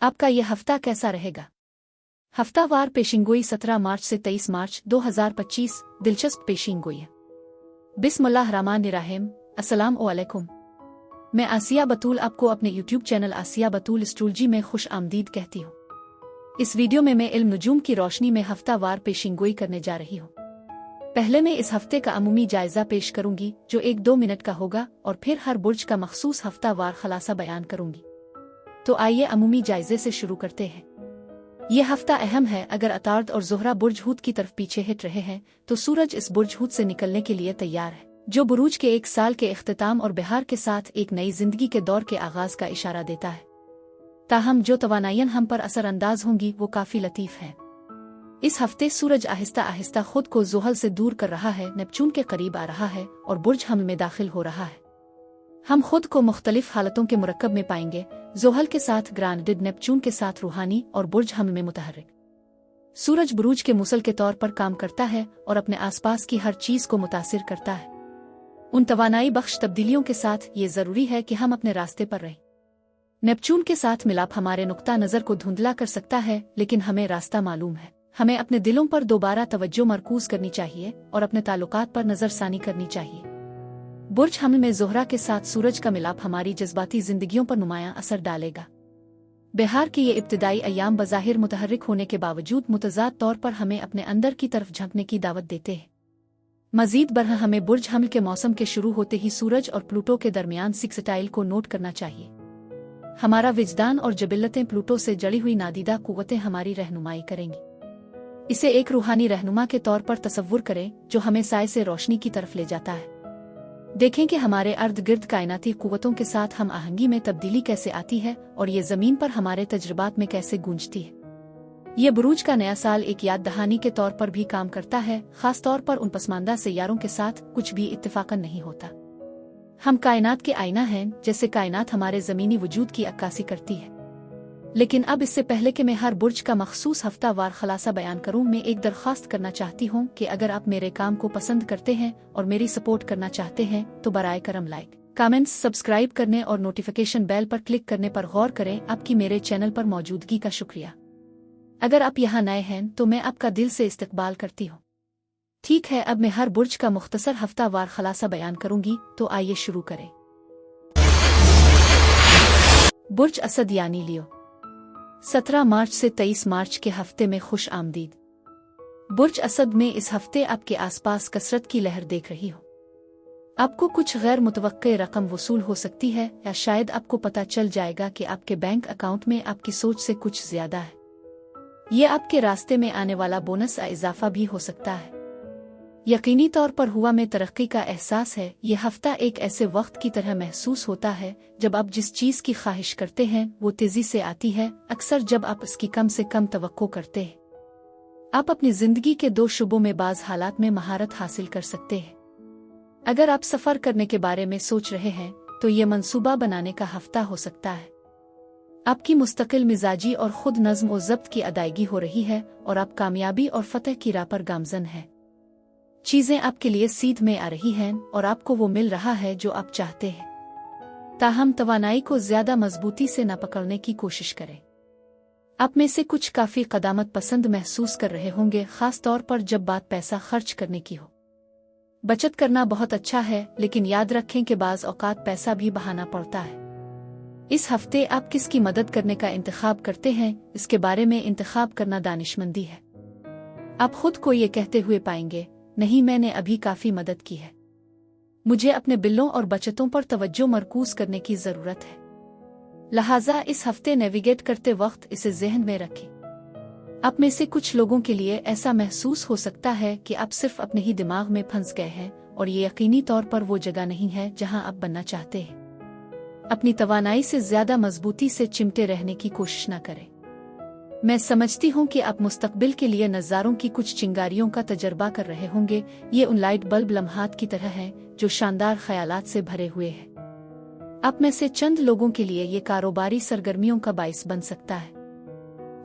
आपका यह हफ्ता कैसा रहेगा? हफ्तावार पेशिंगोई 17 मार्च से 23 मार्च 2025। दिलचस्प पेशिंगोई है। बिस्मिल्लाहिर्रहमानिर्रहीम। अस्सलाम वालेकुम। मैं आसिया बतूल आपको अपने यूट्यूब चैनल आसिया बतूल एस्ट्रोलॉजी में खुश आमदीद कहती हूँ। इस वीडियो में मैं इल्म नुजूम की रोशनी में हफ्तावार पेशिंगोई करने जा रही हूँ। पहले मैं इस हफ्ते का अमूमी जायजा पेश करूंगी जो 1-2 मिनट का होगा और फिर हर बुर्ज का मखसूस हफ्तावार खलासा बयान करूंगी। तो आइए अमूमी जायजे से शुरू करते हैं। यह हफ्ता अहम है। अगर अतार्द और ज़ोहरा बुर्ज हूत की तरफ पीछे हट रहे हैं तो सूरज इस बुर्ज हूत से निकलने के लिए तैयार है, जो बुरूज के एक साल के इख्तिताम और बिहार के साथ एक नई जिंदगी के दौर के आगाज का इशारा देता है। ताहम जो तवानायन हम पर असर अंदाज होंगी वो काफी लतीफ हैं। इस हफ्ते सूरज आहिस्ता आहिस्ता खुद को ज़ोहल से दूर कर रहा है, नेपच्यून के करीब आ रहा है और बुर्ज हमल में दाखिल हो रहा है। हम खुद को मुख्तलिफ हालतों के मुरक्कब में पाएंगे, ज़ोहल के साथ ग्रांडेड, नेपच्यून के साथ रूहानी और बुर्ज हमल में मुतहर्रिक। सूरज बुरूज के मुसल के तौर पर काम करता है और अपने आसपास की हर चीज को मुतासिर करता है। उन तवानाई बख्श तब्दीलियों के साथ ये जरूरी है कि हम अपने रास्ते पर रहें। नेपच्यून के साथ मिलाप हमारे नुक्ता नजर को धुंधला कर सकता है, लेकिन हमें रास्ता मालूम है। हमें अपने दिलों पर दोबारा तवज्जो मरकूज करनी चाहिए और अपने ताल्लुकात पर नजरसानी करनी चाहिए। बुर्ज हमल में ज़ोहरा के साथ सूरज का मिलाप हमारी जज्बाती जिंदगियों पर नुमायां असर डालेगा। बिहार के ये इब्तिदाई अयाम बज़ाहिर मुतहर्रिक होने के बावजूद मुतज़ाद तौर पर हमें अपने अंदर की तरफ झंकने की दावत देते हैं। मजीद बरह हमें बुर्ज हमल के मौसम के शुरू होते ही सूरज और प्लूटो के दरमियान सिक्सटाइल को नोट करना चाहिए। हमारा विजदान और जबिल्लतें प्लूटो से जड़ी हुई नादीदा कुव्वतें हमारी रहनुमाई करेंगी। इसे एक रूहानी रहनुमा के तौर पर तसव्वुर करें जो हमें साए से रोशनी की तरफ ले जाता है। देखें कि हमारे अर्द गिर्द कायनाती कुव्वतों के साथ हम आहंगी में तब्दीली कैसे आती है और ये जमीन पर हमारे तजुर्बात में कैसे गूंजती है। ये बुरूज का नया साल एक याद दहानी के तौर पर भी काम करता है, खास तौर पर उन पसमानदा सैयारों के साथ कुछ भी इत्तेफाकन नहीं होता। हम कायनात के आईना हैं, जैसे कायनात हमारे जमीनी वजूद की अक्कासी करती है। लेकिन अब इससे पहले कि मैं हर बुर्ज का मखसूस हफ्तावार खलासा बयान करूं, मैं एक दरख्वास्त करना चाहती हूं कि अगर आप मेरे काम को पसंद करते हैं और मेरी सपोर्ट करना चाहते हैं तो बराए करम लाइक, कमेंट्स, सब्सक्राइब करने और नोटिफिकेशन बेल पर क्लिक करने पर गौर करें। आपकी मेरे चैनल पर मौजूदगी का शुक्रिया। अगर आप यहाँ नए हैं तो मैं आपका दिल से इस्तकबाल करती हूँ। ठीक है, अब मैं हर बुर्ज का मुख्तसर हफ्तावार खलासा बयान करूंगी, तो आइए शुरू करें। बुर्ज असद यानी लियो, 17 मार्च से 23 मार्च के हफ्ते में खुश आमदीद। बुर्ज असद में इस हफ्ते आपके आसपास कसरत की लहर देख रही हो। आपको कुछ गैर मुतवक्के रकम वसूल हो सकती है, या शायद आपको पता चल जाएगा कि आपके बैंक अकाउंट में आपकी सोच से कुछ ज्यादा है। ये आपके रास्ते में आने वाला बोनस या इजाफा भी हो सकता है। यकीनी तौर पर हुआ में तरक्की का एहसास है। यह हफ्ता एक ऐसे वक्त की तरह महसूस होता है जब आप जिस चीज की ख्वाहिश करते हैं वो तेजी से आती है, अक्सर जब आप इसकी कम से कम तवक्को करते हैं। आप अपनी जिंदगी के 2 शुबों में बाज हालात में महारत हासिल कर सकते हैं। अगर आप सफर करने के बारे में सोच रहे हैं तो ये मंसूबा बनाने का हफ्ता हो सकता है। आपकी मुस्तकिल मिजाजी और खुद नज्म और ज़ब्त की अदायगी हो रही है और आप कामयाबी और फतह की राह पर गामजन हैं। चीजें आपके लिए सीध में आ रही हैं और आपको वो मिल रहा है जो आप चाहते हैं। ताहम तवानाई को ज्यादा मजबूती से न पकड़ने की कोशिश करें। आप में से कुछ काफी कदामत पसंद महसूस कर रहे होंगे, खास तौर पर जब बात पैसा खर्च करने की हो। बचत करना बहुत अच्छा है, लेकिन याद रखें कि बाज औकात पैसा भी बहाना पड़ता है। इस हफ्ते आप किसकी मदद करने का इंतखाब करते हैं, इसके बारे में इंतखाब करना दानिशमंदी है। आप खुद को ये कहते हुए पाएंगे, नहीं, मैंने अभी काफी मदद की है, मुझे अपने बिलों और बचतों पर तवज्जो मरकूज करने की जरूरत है। लिहाजा इस हफ्ते नेविगेट करते वक्त इसे ज़हन में रखें। आप में से कुछ लोगों के लिए ऐसा महसूस हो सकता है कि आप सिर्फ अपने ही दिमाग में फंस गए हैं और ये यकीनी तौर पर वो जगह नहीं है जहां आप बनना चाहते हैं। अपनी तवानाई से ज्यादा मजबूती से चिमटे रहने की कोशिश न करें। मैं समझती हूँ कि आप मुस्तकबिल के लिए नज़ारों की कुछ चिंगारियों का तजर्बा कर रहे होंगे। ये उन लाइट बल्ब लम्हात की तरह हैं जो शानदार ख्यालात से भरे हुए हैं। आप में से चंद लोगों के लिए ये कारोबारी सरगर्मियों का बाइस बन सकता है।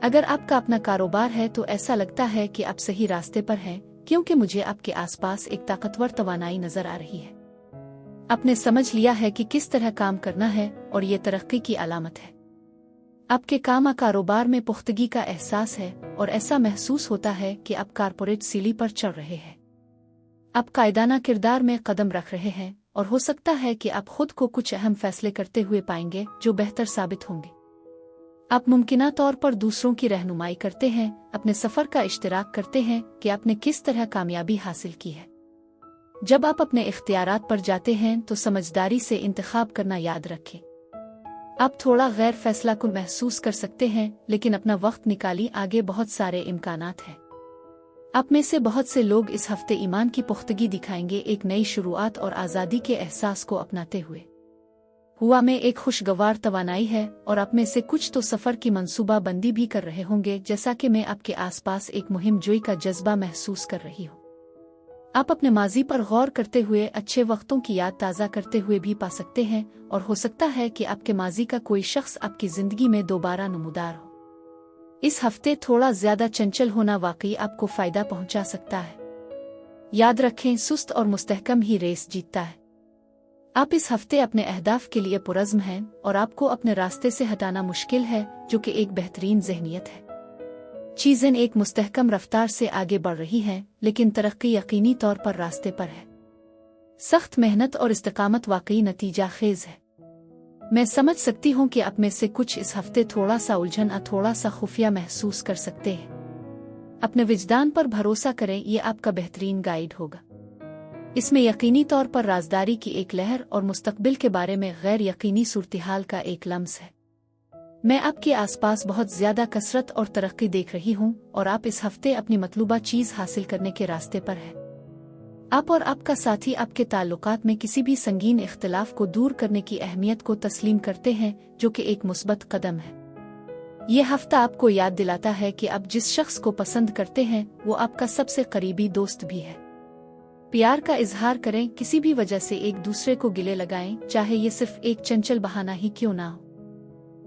अगर आपका अपना कारोबार है तो ऐसा लगता है कि आप सही रास्ते पर हैं, क्योंकि मुझे आपके आसपास एक ताकतवर तवानाई नजर आ रही है। आपने समझ लिया है कि किस तरह काम करना है और ये तरक्की की अलामत है। आपके काम कारोबार में पुख्तगी का एहसास है और ऐसा महसूस होता है कि आप कारपोरेट सीढ़ी पर चढ़ रहे हैं। आप कायदाना किरदार में कदम रख रहे हैं और हो सकता है कि आप खुद को कुछ अहम फैसले करते हुए पाएंगे जो बेहतर साबित होंगे। आप मुमकिना तौर पर दूसरों की रहनुमाई करते हैं, अपने सफर का इश्तिराक करते हैं कि आपने किस तरह कामयाबी हासिल की है। जब आप अपने इख्तियारात पर जाते हैं तो समझदारी से इंतखाब करना याद रखें। आप थोड़ा गैर फैसला कुन महसूस कर सकते हैं, लेकिन अपना वक्त निकाली, आगे बहुत सारे इम्कानात हैं। आप में से बहुत से लोग इस हफ्ते ईमान की पुख्तगी दिखाएंगे, एक नई शुरुआत और आज़ादी के एहसास को अपनाते हुए। हुआ में एक खुशगवार तवानाई है और आप में से कुछ तो सफ़र की मंसूबा बंदी भी कर रहे होंगे, जैसा कि मैं आपके आसपास एक मुहिम जोई का जज्बा महसूस कर रही हूँ। आप अपने माजी पर गौर करते हुए अच्छे वक्तों की याद ताज़ा करते हुए भी पा सकते हैं और हो सकता है कि आपके माजी का कोई शख्स आपकी ज़िंदगी में दोबारा नमूदार हो। इस हफ्ते थोड़ा ज़्यादा चंचल होना वाकई आपको फ़ायदा पहुंचा सकता है। याद रखें, सुस्त और मुस्तहकम ही रेस जीतता है। आप इस हफ्ते अपने अहदाफ के लिए पुरज़्म हैं और आपको अपने रास्ते से हटाना मुश्किल है, जो कि एक बेहतरीन ज़हनियत है। चीज़ें एक मुस्तहकम रफ्तार से आगे बढ़ रही हैं, लेकिन तरक्की यकीनी तौर पर रास्ते पर है। सख्त मेहनत और इस्तिकामत वाकई नतीजा खेज है। मैं समझ सकती हूँ कि आप में से कुछ इस हफ्ते थोड़ा सा उलझन या थोड़ा सा खुफिया महसूस कर सकते हैं। अपने विजदान पर भरोसा करें, ये आपका बेहतरीन गाइड होगा। इसमें यकीनी तौर पर राजदारी की एक लहर और मुस्तकबिल के बारे में गैर यकीनी सूरत-ए-हाल का एक लम्स है। मैं आपके आसपास बहुत ज्यादा कसरत और तरक्की देख रही हूँ और आप इस हफ्ते अपनी मतलूबा चीज हासिल करने के रास्ते पर हैं। आप और आपका साथी आपके ताल्लुकात में किसी भी संगीन इख्तिलाफ को दूर करने की अहमियत को तस्लीम करते हैं, जो कि एक मुस्बत कदम है। यह हफ्ता आपको याद दिलाता है कि आप जिस शख्स को पसंद करते हैं वो आपका सबसे करीबी दोस्त भी है। प्यार का इजहार करें, किसी भी वजह से एक दूसरे को गिले लगाएं, चाहे ये सिर्फ एक चंचल बहाना ही क्यों ना हो।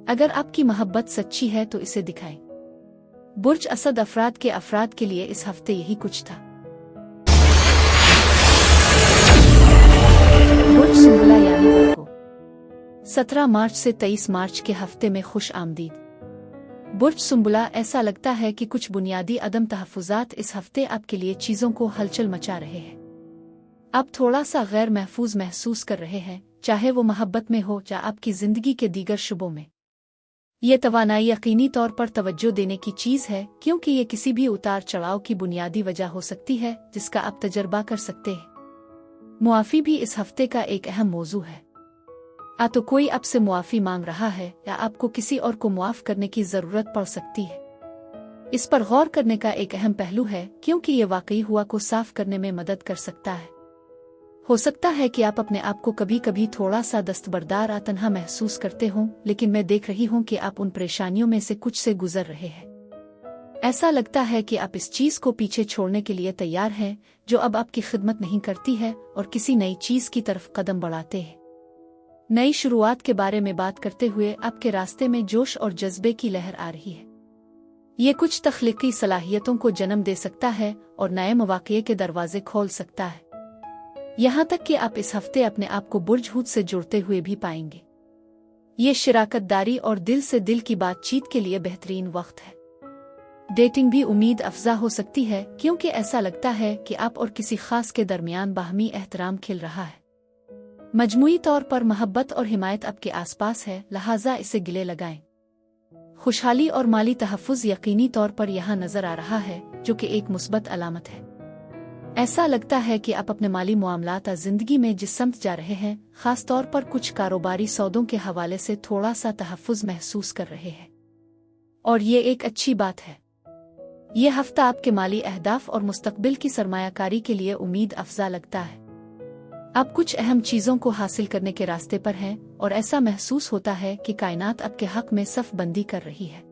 अगर आपकी मोहब्बत सच्ची है तो इसे दिखाएं। बुर्ज असद अफराद के लिए इस हफ्ते यही कुछ था। बुर्ज सुंबला यानी वर्गो, 17 मार्च से 23 मार्च के हफ्ते में खुश आमदीद। बुर्ज सुंबला, ऐसा लगता है कि कुछ बुनियादी अदम तहफ़्फ़ुज़ात इस हफ्ते आपके लिए चीज़ों को हलचल मचा रहे हैं। आप थोड़ा सा गैर महफूज महसूस कर रहे हैं, चाहे वो मोहब्बत में हो या आपकी ज़िंदगी के दीगर शुबों में। ये तवानाई यकीनी तौर पर तवज्जो देने की चीज़ है, क्योंकि ये किसी भी उतार चढ़ाव की बुनियादी वजह हो सकती है जिसका आप तजर्बा कर सकते हैं। मुआफ़ी भी इस हफ्ते का एक अहम मौजू है। तो कोई आपसे मुआफ़ी मांग रहा है या आपको किसी और को मुआफ़ करने की ज़रूरत पड़ सकती है। इस पर गौर करने का एक अहम पहलू है, क्योंकि ये वाकई हुआ को साफ करने में मदद कर सकता है। हो सकता है कि आप अपने आप को कभी कभी थोड़ा सा दस्तबरदार या तन्हा महसूस करते हों, लेकिन मैं देख रही हूं कि आप उन परेशानियों में से कुछ से गुजर रहे हैं। ऐसा लगता है कि आप इस चीज को पीछे छोड़ने के लिए तैयार हैं जो अब आपकी खिदमत नहीं करती है, और किसी नई चीज की तरफ कदम बढ़ाते हैं। नई शुरुआत के बारे में बात करते हुए आपके रास्ते में जोश और जज्बे की लहर आ रही है। ये कुछ तख्लीकी सलाहियतों को जन्म दे सकता है और नए मौक़े के दरवाजे खोल सकता है। यहाँ तक कि आप इस हफ्ते अपने आप को बुर्ज हूद से जुड़ते हुए भी पाएंगे। ये शराकतदारी और दिल से दिल की बातचीत के लिए बेहतरीन वक्त है। डेटिंग भी उम्मीद अफजा हो सकती है, क्योंकि ऐसा लगता है कि आप और किसी खास के दरमियान बाहमी एहतराम खिल रहा है। मजमूई तौर पर मोहब्बत और हिमायत आपके आसपास है, लिहाजा इसे गिले लगाएं। खुशहाली और माली तहफ़्फ़ुज़ यकीनी तौर पर यहाँ नजर आ रहा है, जो कि एक मुस्बत अलामत है। ऐसा लगता है कि आप अपने माली मामलात ज़िंदगी में जिस समत जा रहे हैं, खास तौर पर कुछ कारोबारी सौदों के हवाले से थोड़ा सा तहफ़्फ़ुज़ महसूस कर रहे हैं, और ये एक अच्छी बात है। ये हफ्ता आपके माली अहदाफ और मुस्तकबिल की सरमायाकारी के लिए उम्मीद अफजा लगता है। आप कुछ अहम चीज़ों को हासिल करने के रास्ते पर हैं, और ऐसा महसूस होता है कि कायनात आपके हक में सफ बंदी कर रही है।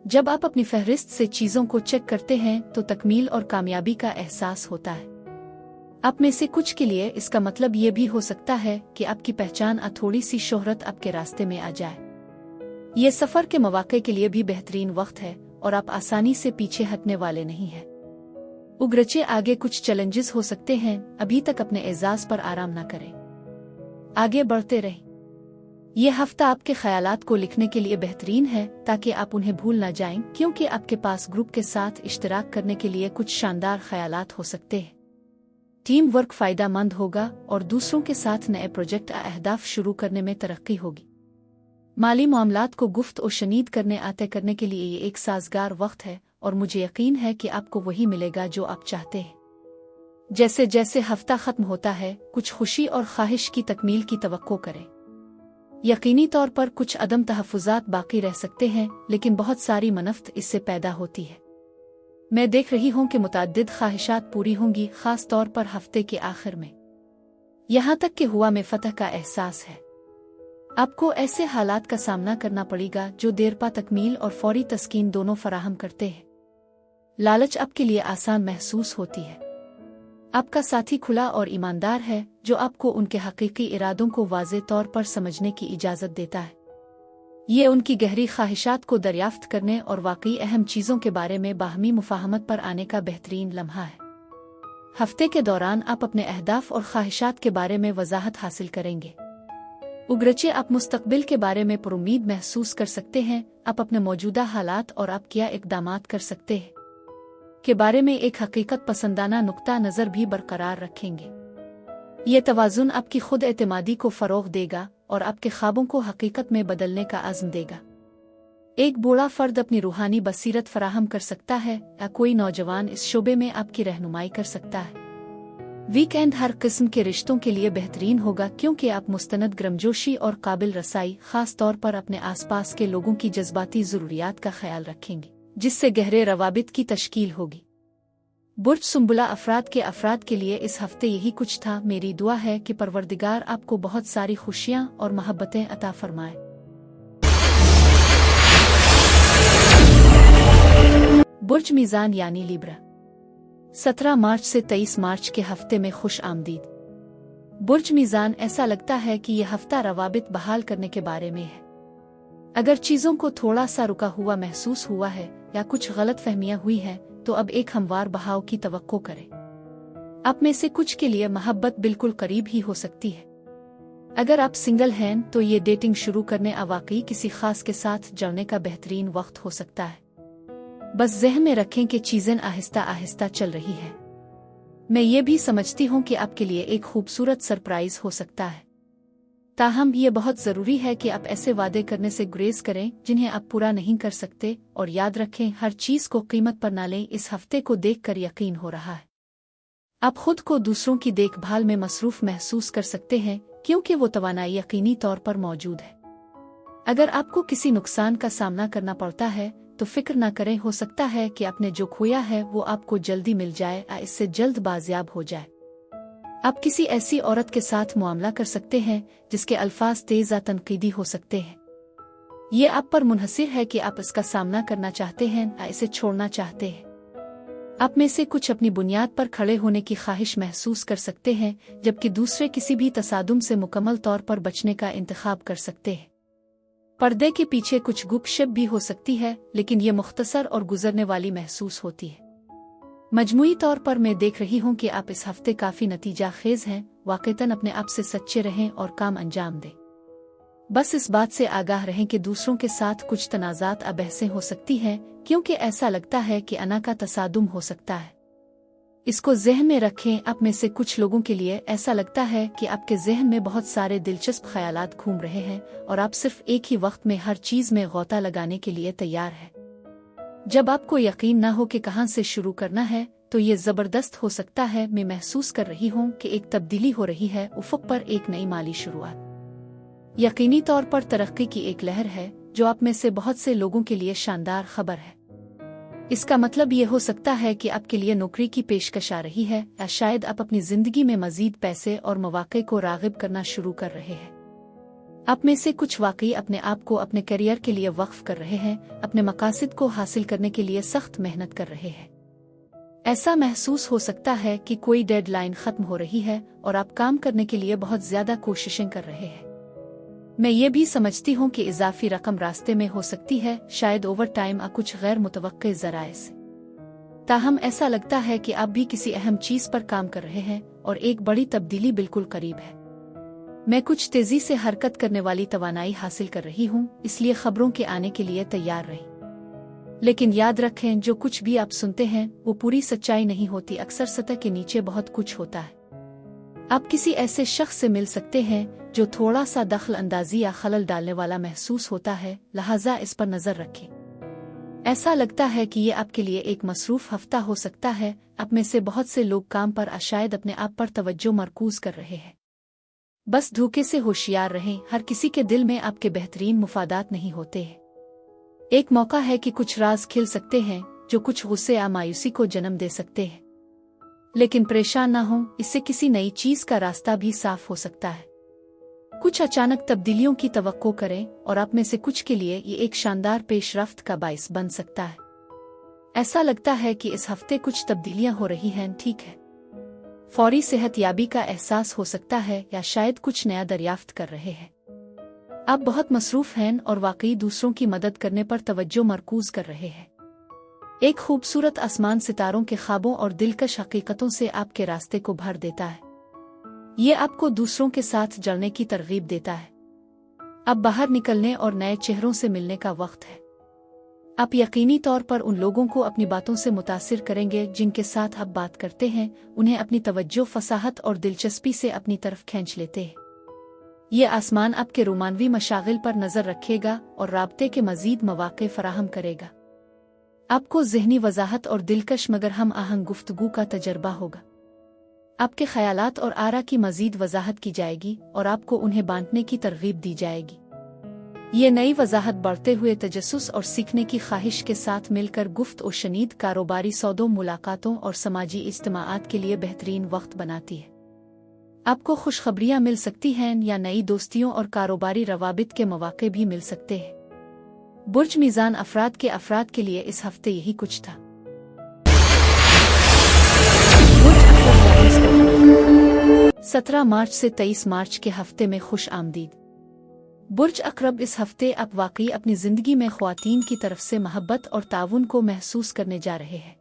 जब आप अपनी फहरिस्त से चीज़ों को चेक करते हैं तो तकमील और कामयाबी का एहसास होता है। आप में से कुछ के लिए इसका मतलब ये भी हो सकता है कि आपकी पहचान थोड़ी सी शोहरत आपके रास्ते में आ जाए। ये सफ़र के मौक़े के लिए भी बेहतरीन वक्त है, और आप आसानी से पीछे हटने वाले नहीं हैं। उगरचे आगे कुछ चैलेंजेस हो सकते हैं, अभी तक अपने एजाज पर आराम न करें, आगे बढ़ते रहें। ये हफ्ता आपके ख्यालात को लिखने के लिए बेहतरीन है ताकि आप उन्हें भूल न जाएं, क्योंकि आपके पास ग्रुप के साथ इश्तिराक करने के लिए कुछ शानदार ख्यालात हो सकते हैं। टीम वर्क फायदेमंद होगा और दूसरों के साथ नए प्रोजेक्ट या अहदाफ शुरू करने में तरक्की होगी। माली मामलात को गुफ्त और शनीद करने के लिए ये एक साजगार वक्त है और मुझे यकीन है कि आपको वही मिलेगा जो आप चाहते हैं। जैसे जैसे हफ्ता खत्म होता है, कुछ खुशी और ख्वाहिश की तकमील की तवक्को करें। यकीनी तौर पर कुछ अदम तहफ़्फ़ुज़ात बाकी रह सकते हैं, लेकिन बहुत सारी मनफ़त इससे पैदा होती है। मैं देख रही हूँ कि मुतअद्दिद ख्वाहिशात पूरी होंगी, ख़ास तौर पर हफ्ते के आखिर में। यहाँ तक कि हुआ में फ़तह का एहसास है। आपको ऐसे हालात का सामना करना पड़ेगा जो देरपा तकमील और फौरी तस्कीन दोनों फराहम करते हैं। लालच आपके लिए आसान महसूस होती है। आपका साथी खुला और ईमानदार है, जो आपको उनके हकीकी इरादों को वाज़े तौर पर समझने की इजाज़त देता है। ये उनकी गहरी ख्वाहिशात को दरियाफ्त करने और वाकई अहम चीज़ों के बारे में बाहमी मुफाहमत पर आने का बेहतरीन लम्हा है। हफ्ते के दौरान आप अपने अहदाफ और ख्वाहिशात के बारे में वजाहत हासिल करेंगे। उगरचे आप मुस्तकबिल के बारे में पुरुमीद महसूस कर सकते हैं। आप अपने मौजूदा हालात और आप क्या इक़दामात कर सकते हैं के बारे में एक हकीकत पसंदाना नुक्ता नज़र भी बरकरार रखेंगे। ये तवाज़ुन आपकी खुद एतमादी को फ़रोग़ देगा और आपके ख्वाबों को हकीकत में बदलने का अज़्म देगा। एक बूढ़ा फ़र्द अपनी रूहानी बसीरत फराहम कर सकता है या कोई नौजवान इस शोबे में आपकी रहनुमाई कर सकता है। वीकेंड हर किस्म के रिश्तों के लिए बेहतरीन होगा, क्योंकि आप मुस्तनद गर्मजोशी और काबिल रसाई, ख़ास तौर पर अपने आसपास के लोगों की जज्बाती ज़रूरियात का ख्याल रखेंगे, जिससे गहरे रवाबित की तश्कील होगी। बुर्ज सुंबुला अफराद के लिए इस हफ्ते यही कुछ था। मेरी दुआ है कि परवरदिगार आपको बहुत सारी खुशियाँ और मोहब्बतें अता फरमाए। बुर्ज मीज़ान यानी लिब्रा, 17 मार्च से 23 मार्च के हफ्ते में खुश आमदीद। बुर्ज मीज़ान, ऐसा लगता है कि यह हफ्ता रवाबित बहाल करने के बारे में है। अगर चीज़ों को थोड़ा सा रुका हुआ महसूस हुआ है या कुछ गलत फहमियाँ हुई हैं, तो अब एक हमवार बहाव की तवक्को करें। आप में से कुछ के लिए मोहब्बत बिल्कुल करीब ही हो सकती है। अगर आप सिंगल हैं तो ये डेटिंग शुरू करने या वाकई किसी खास के साथ जुड़ने का बेहतरीन वक्त हो सकता है। बस ज़हन में रखें कि चीज़ें आहिस्ता आहिस्ता चल रही हैं। मैं ये भी समझती हूँ कि आपके लिए एक खूबसूरत सरप्राइज़ हो सकता है। ताहम ये बहुत ज़रूरी है कि आप ऐसे वादे करने से गुरेज करें जिन्हें आप पूरा नहीं कर सकते, और याद रखें, हर चीज़ को कीमत पर ना लें। इस हफ्ते को देखकर यकीन हो रहा है आप खुद को दूसरों की देखभाल में मसरूफ़ महसूस कर सकते हैं, क्योंकि वो तवानाई यकीनी तौर पर मौजूद है। अगर आपको किसी नुकसान का सामना करना पड़ता है तो फिक्र न करें, हो सकता है कि आपने जो खोया है वो आपको जल्दी मिल जाए या इससे जल्द बाजियाब हो जाए। आप किसी ऐसी औरत के साथ मुआमला कर सकते हैं जिसके अल्फाज तेज़ या तनकीदी हो सकते हैं। ये आप पर मुनहसिर है कि आप इसका सामना करना चाहते हैं या इसे छोड़ना चाहते हैं। आप में से कुछ अपनी बुनियाद पर खड़े होने की ख्वाहिश महसूस कर सकते हैं, जबकि दूसरे किसी भी तसादुम से मुकम्मल तौर पर बचने का इंतखाब कर सकते हैं। पर्दे के पीछे कुछ गुपशप भी हो सकती है, लेकिन ये मुख्तसर और गुजरने वाली महसूस होती है। मजमूई तौर पर मैं देख रही हूँ कि आप इस हफ्ते काफ़ी नतीजा खेज हैं। वाक़ईतन अपने आप से सच्चे रहें और काम अंजाम दें। बस इस बात से आगाह रहें कि दूसरों के साथ कुछ तनाज़ात या बहसें हो सकती हैं, क्योंकि ऐसा लगता है कि अना का तसादुम हो सकता है। इसको ज़हन में रखें। आप में से कुछ लोगों के लिए ऐसा लगता है कि आपके ज़हन में बहुत सारे दिलचस्प ख्यालात घूम रहे हैं और आप सिर्फ एक ही वक्त में हर चीज़ में गौता लगाने के लिए तैयार हैं। जब आपको यकीन न हो कि कहाँ से शुरू करना है, तो ये ज़बरदस्त हो सकता है। मैं महसूस कर रही हूँ कि एक तब्दीली हो रही है, उफ़क़ पर एक नई माली शुरुआत। यकीनी तौर पर तरक्की की एक लहर है, जो आप में से बहुत से लोगों के लिए शानदार खबर है। इसका मतलब ये हो सकता है कि आपके लिए नौकरी की पेशकश आ रही है, या शायद आप अपनी ज़िंदगी में मज़ीद पैसे और मौक़े को राग़िब करना शुरू कर रहे हैं। आप में से कुछ वाकई अपने आप को अपने करियर के लिए वक्फ कर रहे हैं, अपने मकासद को हासिल करने के लिए सख्त मेहनत कर रहे हैं। ऐसा महसूस हो सकता है कि कोई डेडलाइन ख़त्म हो रही है और आप काम करने के लिए बहुत ज़्यादा कोशिशें कर रहे हैं। मैं ये भी समझती हूँ कि इजाफी रकम रास्ते में हो सकती है, शायद ओवर टाइम या कुछ गैर मुतवक्के ज़राए से। ताहम ऐसा लगता है कि आप भी किसी अहम चीज़ पर काम कर रहे हैं और एक बड़ी तब्दीली बिल्कुल करीब है। मैं कुछ तेजी से हरकत करने वाली तवानाई हासिल कर रही हूँ, इसलिए खबरों के आने के लिए तैयार रहें। लेकिन याद रखें, जो कुछ भी आप सुनते हैं वो पूरी सच्चाई नहीं होती। अक्सर सतह के नीचे बहुत कुछ होता है। आप किसी ऐसे शख्स से मिल सकते हैं जो थोड़ा सा दखल अंदाजी या खलल डालने वाला महसूस होता है, लिहाजा इस पर नजर रखें। ऐसा लगता है कि ये आपके लिए एक मसरूफ हफ्ता हो सकता है। आप में से बहुत से लोग काम पर शायद अपने आप पर तवज्जो मरकूज कर रहे हैं। बस धोखे से होशियार रहें, हर किसी के दिल में आपके बेहतरीन मुफादात नहीं होते हैं। एक मौका है कि कुछ राज खिल सकते हैं जो कुछ गुस्से या मायूसी को जन्म दे सकते हैं। लेकिन परेशान ना हो, इससे किसी नई चीज का रास्ता भी साफ हो सकता है। कुछ अचानक तब्दीलियों की तवक्को करें और आप में से कुछ के लिए ये एक शानदार पेशरफ्त का बाइस बन सकता है। ऐसा लगता है कि इस हफ्ते कुछ तब्दीलियां हो रही हैं, ठीक है। फौरी सेहतयाबी का एहसास हो सकता है या शायद कुछ नया दरियाफ्त कर रहे हैं। आप बहुत मसरूफ हैं और वाकई दूसरों की मदद करने पर तवज्जो मरकूज कर रहे हैं। एक खूबसूरत आसमान सितारों के ख्वाबों और दिलकश हकीकतों से आपके रास्ते को भर देता है। ये आपको दूसरों के साथ जड़ने की तरगीब देता है। अब बाहर निकलने और नए चेहरों से मिलने का वक्त है। आप यकीनी तौर पर उन लोगों को अपनी बातों से मुतासिर करेंगे जिनके साथ आप बात करते हैं। उन्हें अपनी तवज्जो, फसाहत और दिलचस्पी से अपनी तरफ खींच लेते हैं। ये आसमान आपके रोमानवी मशागिल पर नजर रखेगा और राब्ते के मजीद मौके फराहम करेगा। आपको ज़हनी वजाहत और दिलकश मगर हम आहंग गुफ्तगू का तजर्बा होगा। आपके ख्यालात और आरा की मजीद वजाहत की जाएगी और आपको उन्हें बांटने की तरगीब दी जाएगी। ये नई वजाहत बढ़ते हुए तजस्सुस और सीखने की ख्वाहिश के साथ मिलकर गुफ्त और शनीद कारोबारी सौदों, मुलाकातों और समाजी इज्तिमाआत के लिए बेहतरीन वक्त बनाती है। आपको खुशखबरियां मिल सकती हैं या नई दोस्तियों और कारोबारी रवाबित के मौके भी मिल सकते हैं। बुर्ज मीज़ान अफराद के लिए इस हफ्ते यही कुछ था। 17 मार्च से 23 मार्च के हफ्ते में खुश आमदीद। बुर्ज अकरब, इस हफ्ते आप वाकई अपनी जिंदगी में ख्वातीन की तरफ से मोहब्बत और ताउन को महसूस करने जा रहे हैं।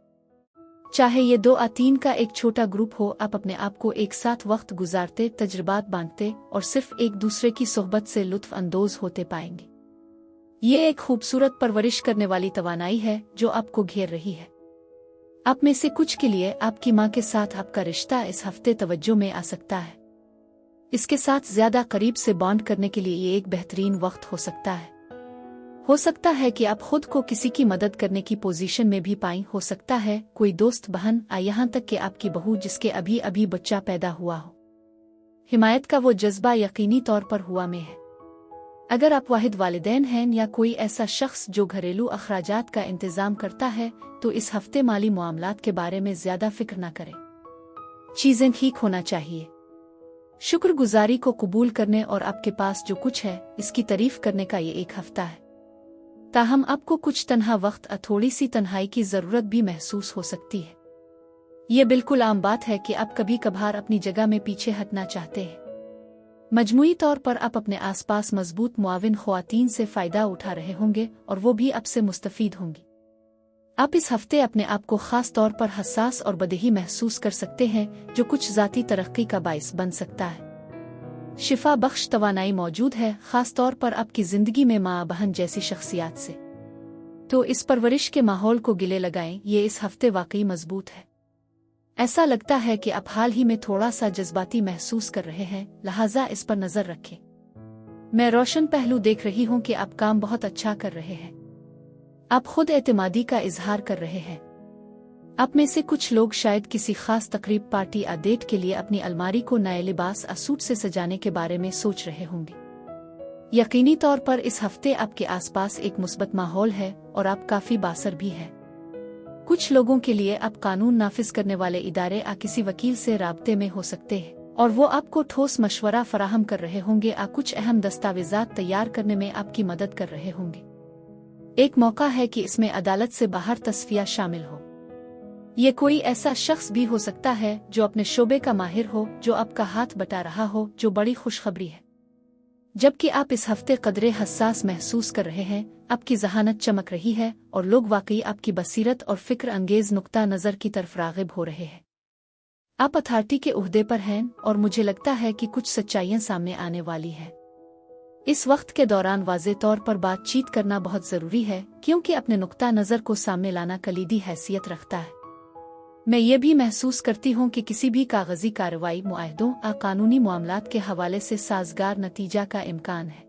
चाहे ये 2 या 3 का एक छोटा ग्रुप हो, आप अपने आप को एक साथ वक्त गुजारते, तजुर्बात बांटते और सिर्फ एक दूसरे की सोहबत से लुत्फ अंदोज होते पाएंगे। ये एक खूबसूरत परवरिश करने वाली तवानाई है जो आपको घेर रही है। आप में से कुछ के लिए आपकी माँ के साथ आपका रिश्ता इस हफ्ते तवज्जो में आ सकता है। इसके साथ ज्यादा करीब से बॉन्ड करने के लिए ये एक बेहतरीन वक्त हो सकता है। हो सकता है कि आप खुद को किसी की मदद करने की पोजीशन में भी पाएं। हो सकता है कोई दोस्त, बहन या यहाँ तक कि आपकी बहू जिसके अभी अभी बच्चा पैदा हुआ हो। हिमायत का वो जज्बा यकीनी तौर पर हुआ में है। अगर आप वाहिद वालिदैन हैं या कोई ऐसा शख्स जो घरेलू अखराजात का इंतजाम करता है, तो इस हफ्ते माली मामलात के बारे में ज्यादा फिक्र न करें। चीजें ठीक होना चाहिए। शुक्रगुजारी को कबूल करने और आपके पास जो कुछ है इसकी तारीफ करने का ये एक हफ्ता है। ताहम आपको कुछ तन्हा वक्त, थोड़ी सी तन्हाई की जरूरत भी महसूस हो सकती है। ये बिल्कुल आम बात है कि आप कभी कभार अपनी जगह में पीछे हटना चाहते हैं। मजमूई तौर पर आप अपने आसपास मजबूत मुआविन ख्वातीन से फायदा उठा रहे होंगे और वो भी आपसे मुस्तफीद होंगी। आप इस हफ्ते अपने आप को खास तौर पर हसास और बदही महसूस कर सकते हैं जो कुछ ज़ाती तरक्की का बाइस बन सकता है। शिफा बख्श तवानाई मौजूद है, खास तौर पर आपकी जिंदगी में माँ, बहन जैसी शख्सियात से। तो इस परवरिश के माहौल को गिले लगाएं। ये इस हफ्ते वाकई मजबूत है। ऐसा लगता है कि आप हाल ही में थोड़ा सा जज्बाती महसूस कर रहे हैं, लिहाजा इस पर नजर रखें। मैं रोशन पहलू देख रही हूँ कि आप काम बहुत अच्छा कर रहे हैं। आप खुद एतमादी का इजहार कर रहे हैं। आप में से कुछ लोग शायद किसी खास तकरीब, पार्टी या डेट के लिए अपनी अलमारी को नए लिबास या सूट से सजाने के बारे में सोच रहे होंगे। यकीनी तौर पर इस हफ्ते आपके आसपास एक मुस्बत माहौल है और आप काफी बासर भी हैं। कुछ लोगों के लिए आप कानून नाफिज करने वाले इदारे या किसी वकील से राब्ते में हो सकते हैं और वो आपको ठोस मशवरा फराहम कर रहे होंगे या कुछ अहम दस्तावेजात तैयार करने में आपकी मदद कर रहे होंगे। एक मौका है कि इसमें अदालत से बाहर तस्फिया शामिल हो। ये कोई ऐसा शख्स भी हो सकता है जो अपने शोबे का माहिर हो, जो आपका हाथ बटा रहा हो, जो बड़ी खुशखबरी है। जबकि आप इस हफ्ते कदरे हसास महसूस कर रहे हैं, आपकी जहानत चमक रही है और लोग वाकई आपकी बसीरत और फिक्र अंगेज नुक्ता नज़र की तरफ राग़िब हो रहे हैं। आप अथॉरिटी के ओहदे पर हैं और मुझे लगता है कि कुछ सच्चाइयां सामने आने वाली हैं। इस वक्त के दौरान वाज़े तौर पर बातचीत करना बहुत ज़रूरी है, क्योंकि अपने नुक्ता नज़र को सामने लाना कलीदी हैसियत रखता है। मैं ये भी महसूस करती हूँ कि किसी भी कागजी कार्रवाई, मुआहदों या कानूनी मामलात के हवाले से साजगार नतीजा का इम्कान है।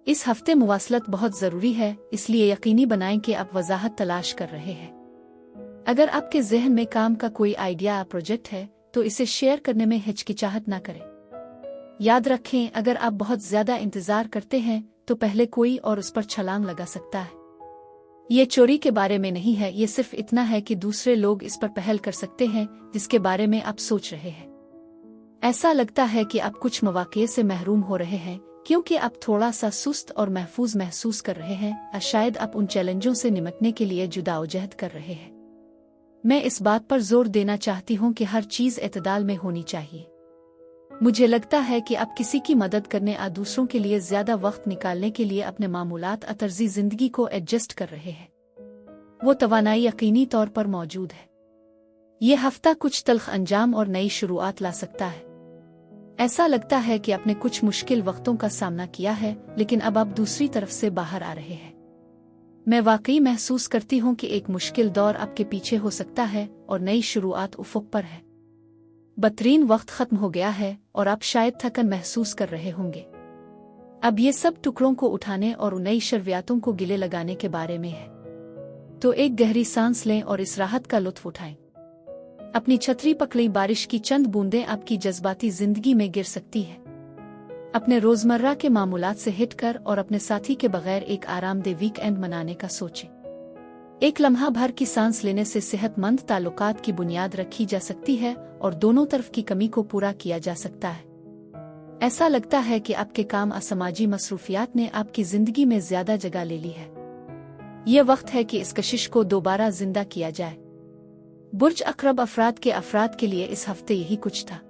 इस हफ्ते मुवासलत बहुत ज़रूरी है, इसलिए यकीनी बनाएं कि आप वजाहत तलाश कर रहे हैं। अगर आपके जहन में काम का कोई आइडिया या प्रोजेक्ट है तो इसे शेयर करने में हिचकिचाहट ना करें। याद रखें, अगर आप बहुत ज़्यादा इंतज़ार करते हैं तो पहले कोई और उस पर छलांग लगा सकता है। ये चोरी के बारे में नहीं है, ये सिर्फ इतना है कि दूसरे लोग इस पर पहल कर सकते हैं जिसके बारे में आप सोच रहे हैं। ऐसा लगता है कि आप कुछ मौक़े से महरूम हो रहे हैं क्योंकि आप थोड़ा सा सुस्त और महफूज महसूस कर रहे हैं, या शायद आप उन चैलेंजों से निपटने के लिए जुदाओजहद कर रहे हैं। मैं इस बात पर जोर देना चाहती हूँ कि हर चीज़ एतदाल में होनी चाहिए। मुझे लगता है कि आप किसी की मदद करने या दूसरों के लिए ज़्यादा वक्त निकालने के लिए अपने मामूलात और तर्ज़ी ज़िंदगी को एडजस्ट कर रहे हैं। वो तवानाई यकीनी तौर पर मौजूद है। ये हफ्ता कुछ तल्ख अंजाम और नई शुरुआत ला सकता है। ऐसा लगता है कि आपने कुछ मुश्किल वक्तों का सामना किया है, लेकिन अब आप दूसरी तरफ से बाहर आ रहे हैं। मैं वाकई महसूस करती हूँ कि एक मुश्किल दौर आपके पीछे हो सकता है और नई शुरुआत उफ़ुक़ पर है। बदतरीन वक्त खत्म हो गया है और आप शायद थकन महसूस कर रहे होंगे। अब ये सब टुकड़ों को उठाने और उन नई शर्वियातों को गिले लगाने के बारे में है। तो एक गहरी सांस लें और इस राहत का लुत्फ उठाएं। अपनी छतरी पकड़ी, बारिश की चंद बूंदें आपकी जज्बाती जिंदगी में गिर सकती है। अपने रोजमर्रा के मामूलात से हिटकर और अपने साथी के बगैर एक आरामदेह वीकेंड मनाने का सोचें। एक लम्हा भर की सांस लेने से सेहतमंद ताल्लुकात की बुनियाद रखी जा सकती है और दोनों तरफ की कमी को पूरा किया जा सकता है। ऐसा लगता है कि आपके काम और समाजी मसरूफियात ने आपकी जिंदगी में ज्यादा जगह ले ली है। ये वक्त है कि इस कशिश को दोबारा जिंदा किया जाए। बुर्ज अक़रब अफराद के लिए इस हफ्ते यही कुछ था।